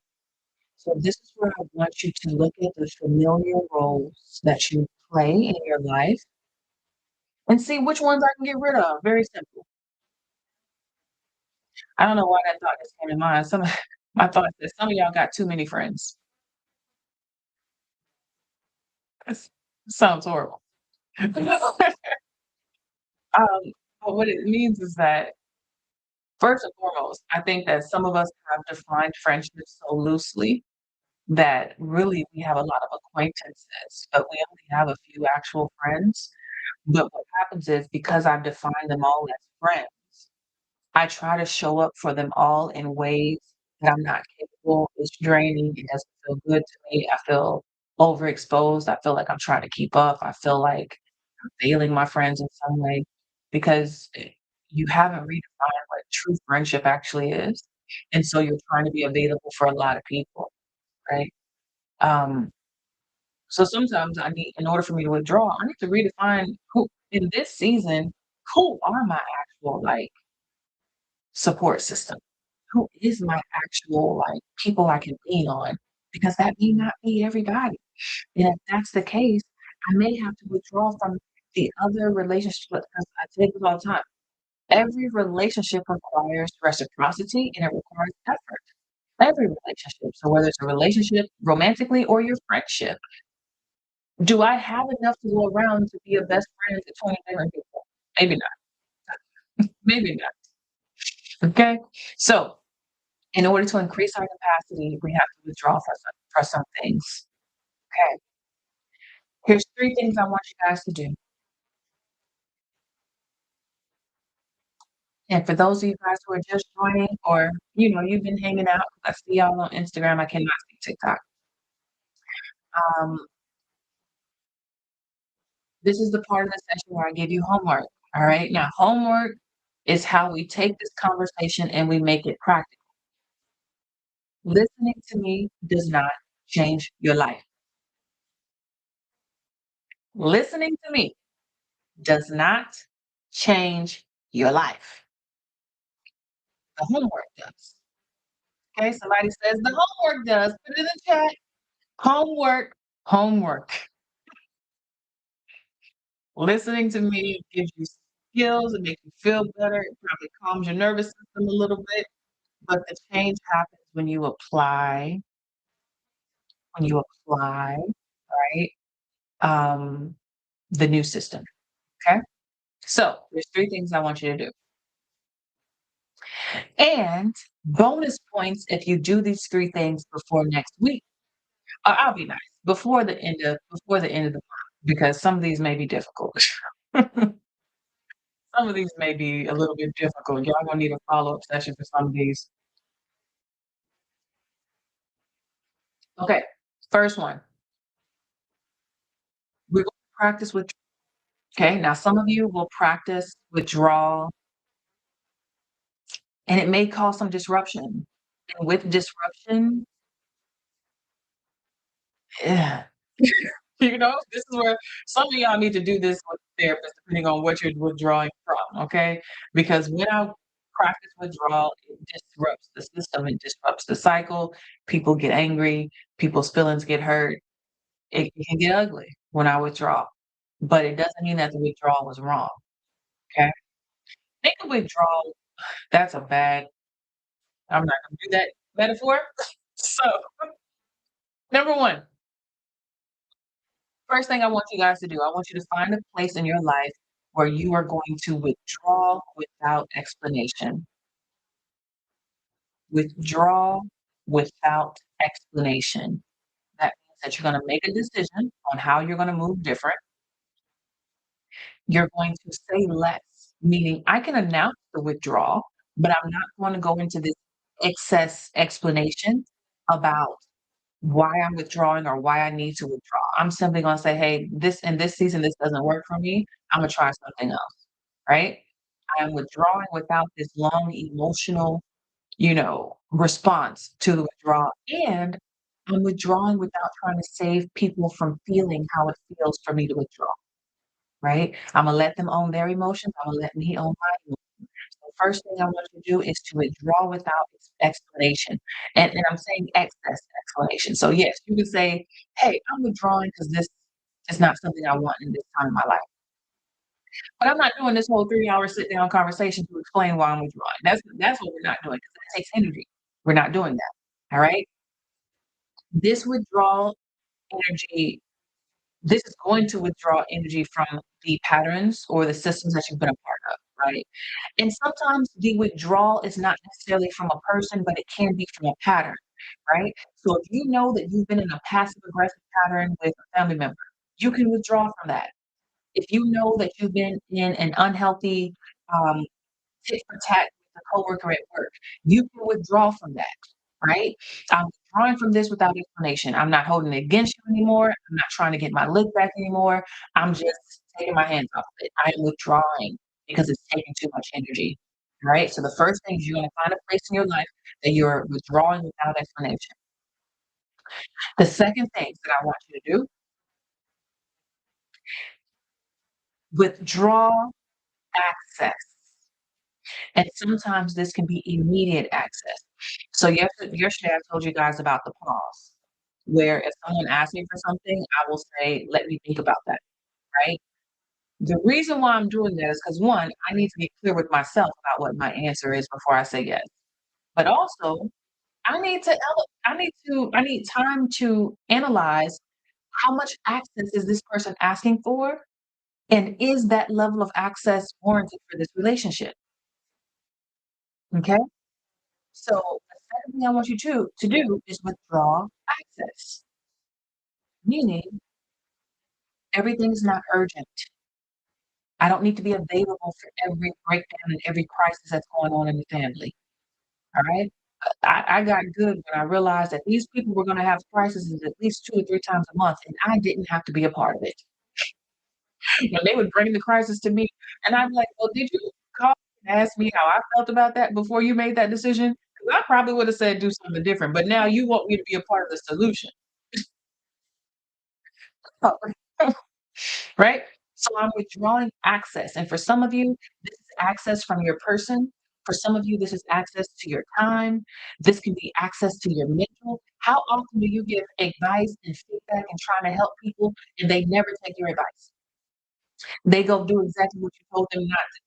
So this is where I want you to look at the familiar roles that you play in your life and see which ones I can get rid of. Very simple. I don't know why that thought just came in mind. Some my thought is some of y'all got too many friends. That's sounds horrible. Um, but what it means is that first and foremost, I think that some of us have defined friendships so loosely that really we have a lot of acquaintances, but we only have a few actual friends. But what happens is because I've defined them all as friends, I try to show up for them all in ways that I'm not capable. It's draining. It doesn't feel good to me. I feel overexposed. I feel like I'm trying to keep up. I feel like I'm failing my friends in some way because you haven't redefined what true friendship actually is. And so you're trying to be available for a lot of people, right? Um, so sometimes I need, in order for me to withdraw, I need to redefine who in this season, who are my actual like support system? Who is my actual like people I can lean on? Because that may not be everybody. And if that's the case, I may have to withdraw from the other relationship because I say this all the time. Every relationship requires reciprocity and it requires effort. Every relationship. So whether it's a relationship romantically or your friendship, do I have enough to go around to be a best friend to 20 different people? Maybe not. Maybe not. Okay. So in order to increase our capacity, we have to withdraw for some things. Okay. Here's three things I want you guys to do. And for those of you guys who are just joining or, you've been hanging out, I see y'all on Instagram. I cannot see TikTok. Um, this is the part of the session where I give you homework. All right. Now, homework is how we take this conversation and we make it practical. Listening to me does not change your life. Listening to me does not change your life. The homework does. Okay, somebody says the homework does. Put it in the chat. Homework, homework. Listening to me gives you skills, it makes you feel better, it probably calms your nervous system a little bit, but the change happens when you apply, right, um, the new system, okay? So, there's 3 things I want you to do. And bonus points if you do these 3 things before next week. I'll be nice, before the end of the month, because some of these may be difficult. Some of these may be a little bit difficult. Y'all gonna need a follow-up session for some of these. Okay, first one, we're gonna practice with okay, now some of you will practice withdrawal, and it may cause some disruption. And with disruption, yeah. This is where some of y'all need to do this with a therapist, depending on what you're withdrawing from, okay? Because when I practice withdrawal, it disrupts the system, it disrupts the cycle. People get angry, people's feelings get hurt. It can get ugly when I withdraw, but it doesn't mean that the withdrawal was wrong, okay? Think of withdrawal, that's a bad, I'm not gonna do that metaphor. So, number 1, first thing I want you guys to do, I want you to find a place in your life where you are going to withdraw without explanation. Withdraw without explanation. That means that you're gonna make a decision on how you're gonna move different. You're going to say less, meaning I can announce the withdrawal, but I'm not going to go into this excess explanation about why I'm withdrawing or why I need to withdraw. I'm simply gonna say, "Hey, this in this season, this doesn't work for me. Imma try something else." Right? I am withdrawing without this long emotional, response to the withdrawal, and I'm withdrawing without trying to save people from feeling how it feels for me to withdraw, right? Imma let them own their emotions, Imma let me own my emotions. The first thing I want you to do is to withdraw without explanation, and I'm saying excess explanation. So, yes, you can say, "Hey, I'm withdrawing because this is not something I want in this time of my life." But I'm not doing this whole 3-hour sit down conversation to explain why I'm withdrawing. That's what we're not doing because that takes energy. We're not doing that. All right. This withdrawal energy, this is going to withdraw energy from the patterns or the systems that you've been a part of, right? And sometimes the withdrawal is not necessarily from a person, but it can be from a pattern, right? So if you know that you've been in a passive aggressive pattern with a family member, you can withdraw from that. If you know that you've been in an unhealthy um, tit for tat with a coworker at work, you can withdraw from that, right? I'm withdrawing from this without explanation. I'm not holding it against you anymore. I'm not trying to get my lick back anymore. I'm just taking my hands off of it. I am withdrawing because it's taking too much energy. Right. So the first thing is you're going to find a place in your life that you're withdrawing without explanation. The second thing that I want you to do, withdraw access. And sometimes this can be immediate access. So yesterday I told you guys about the pause, where if someone asks me for something, I will say, let me think about that, right? The reason why I'm doing that is because one, I need to get clear with myself about what my answer is before I say yes. But also, I need time to analyze how much access is this person asking for, and is that level of access warranted for this relationship? Okay. So the second thing I want you to do is withdraw access, meaning everything is not urgent. I don't need to be available for every breakdown and every crisis that's going on in the family. All right. I got good when I realized that these people were going to have crises at least 2 or 3 times a month, and I didn't have to be a part of it. When they would bring the crisis to me, and I'd be like, "Well, did you call and ask me how I felt about that before you made that decision? Because I probably would have said do something different, but now you want me to be a part of the solution." Right? So I'm withdrawing access. And for some of you, this is access from your person. For some of you, this is access to your time. This can be access to your mental. How often do you give advice and feedback and trying to help people and they never take your advice? They go do exactly what you told them not to.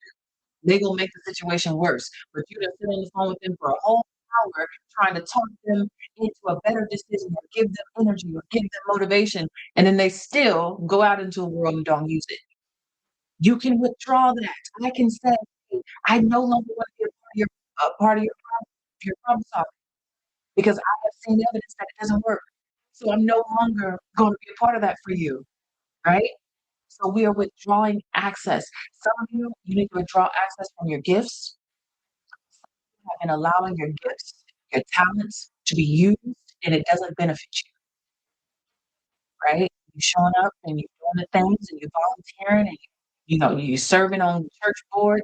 They go make the situation worse. But you done sit on the phone with them for a whole hour trying to talk them into a better decision or give them energy or give them motivation. And then they still go out into the world and don't use it. You can withdraw that. I can say, I no longer want to be a part of your problem solving because I have seen evidence that it doesn't work. So I'm no longer going to be a part of that for you, right? So we are withdrawing access. Some of you, you need to withdraw access from your gifts and allowing your gifts, your talents to be used and it doesn't benefit you, right? You showing up and you're doing the things and you're volunteering and you're serving on church boards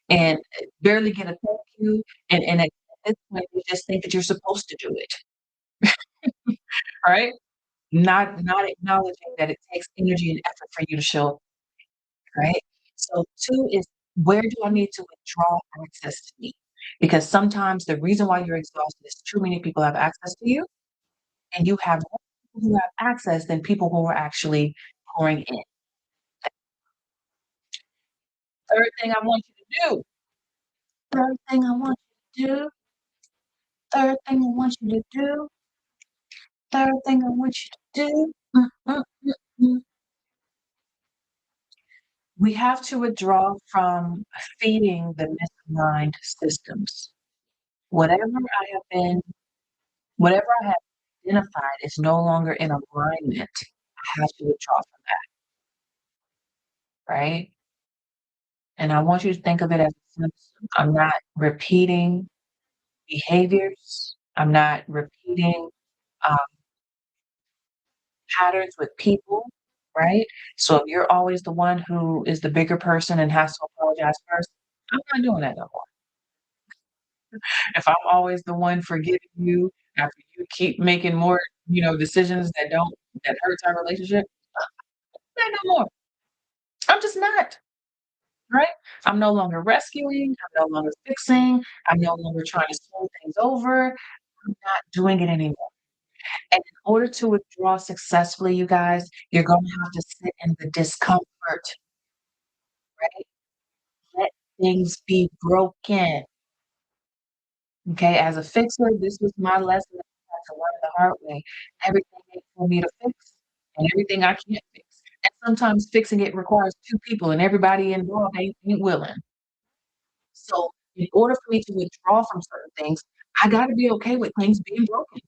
and barely get a thank you. And at this point, you just think that you're supposed to do it, right? Not acknowledging that it takes energy and effort for you to show up, right? So two is where do I need to withdraw access to me? Because sometimes the reason why you're exhausted is too many people have access to you, and you have more people who have access than people who are actually pouring in. Third thing I want you to do, third thing I want you to do, third thing I want you to do, third thing I want you to do. Mm. We have to withdraw from feeding the misaligned systems. Whatever I have been, whatever I have identified is no longer in alignment. I have to withdraw from that, right? And I want you to think of it as a system. I'm not repeating behaviors. I'm not repeating um, patterns with people, right? So if you're always the one who is the bigger person and has to apologize first, I'm not doing that no more. If I'm always the one forgiving you after you keep making more, decisions that hurts our relationship, not no more. I'm just not, right? I'm no longer rescuing, I'm no longer fixing, I'm no longer trying to smooth things over. I'm not doing it anymore. And in order to withdraw successfully, you guys, you're going to have to sit in the discomfort, right? Let things be broken. Okay, as a fixer, this was my lesson that I had to learn the hard way. Everything ain't for me to fix, and everything I can't fix. And sometimes fixing it requires two people, and everybody involved ain't willing. So, in order for me to withdraw from certain things, I gotta be okay with things being broken.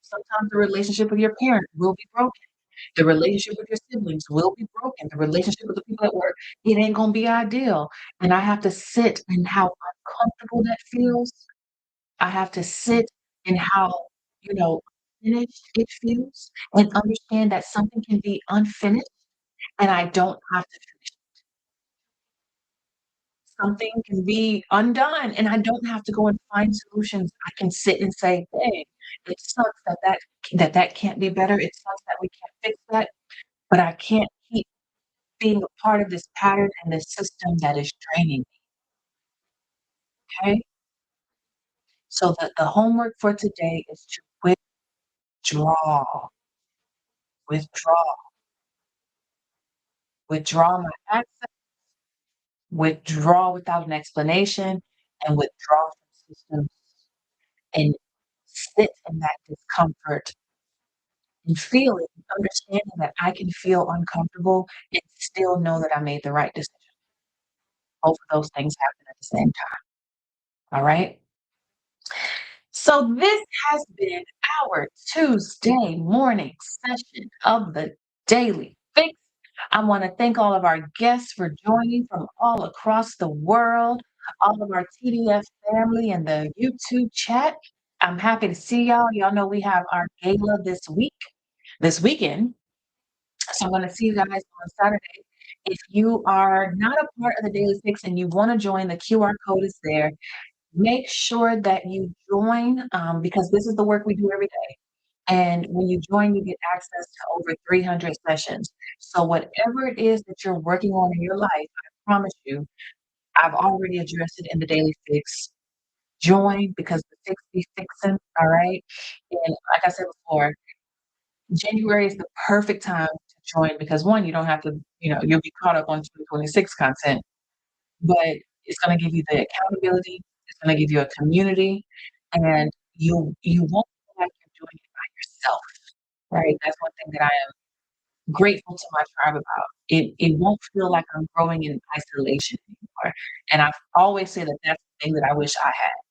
Sometimes the relationship with your parent will be broken. The relationship with your siblings will be broken. The relationship with the people at work, it ain't gonna be ideal. And I have to sit in how uncomfortable that feels. I have to sit in how, you know, finished it feels and understand that something can be unfinished and I don't have to finish something can be undone and I don't have to go and find solutions. I can sit and say, "Hey, it sucks that can't be better. It sucks that we can't fix that, but I can't keep being a part of this pattern and this system that is draining me." Okay? So the homework for today is to withdraw, withdraw, withdraw my access, withdraw without an explanation, and withdraw from systems and sit in that discomfort and feeling, understanding that I can feel uncomfortable and still know that I made the right decision. Both of those things happen at the same time. All right. So this has been our Tuesday morning session of the Daily Fix. I want to thank all of our guests for joining from all across the world, all of our TDF family in the YouTube chat. I'm happy to see y'all. Y'all know we have our gala this weekend. So I'm going to see you guys on Saturday. If you are not a part of the Daily Fix and you want to join, the QR code is there. Make sure that you join because this is the work we do every day. And when you join, you get access to over 300 sessions. So whatever it is that you're working on in your life, I promise you, I've already addressed it in the Daily Fix. Join because the fix be fixing, all right? And like I said before, January is the perfect time to join because one, you don't have to, you'll be caught up on 2026 content, but it's going to give you the accountability. It's going to give you a community, and you won't feel like you're doing it by yourself, right? That's one thing that I am grateful to my tribe about. It won't feel like I'm growing in isolation anymore. And I always say that that's the thing that I wish I had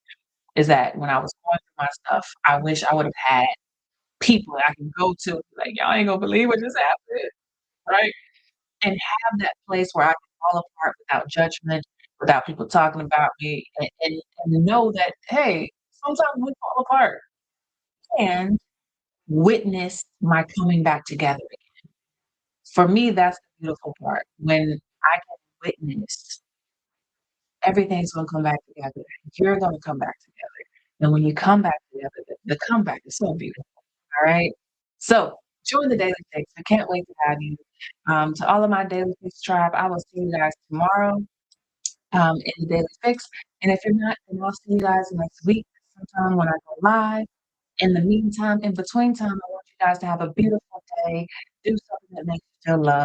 is that when I was going through my stuff, I wish I would have had people that I can go to, like, y'all ain't gonna believe what just happened, right? And have that place where I can fall apart without judgment, without people talking about me, and know that, hey, sometimes we fall apart and witness my coming back together. For me, that's the beautiful part. When I can witness everything's gonna come back together. You're gonna come back together. And when you come back together, the comeback is so beautiful. All right. So join the Daily Fix. I can't wait to have you. To all of my Daily Fix tribe, I will see you guys tomorrow in the Daily Fix. And if you're not, then I'll see you guys next week sometime when I go live. In the meantime, in between time, I want you guys to have a beautiful day. Do something that makes you feel loved.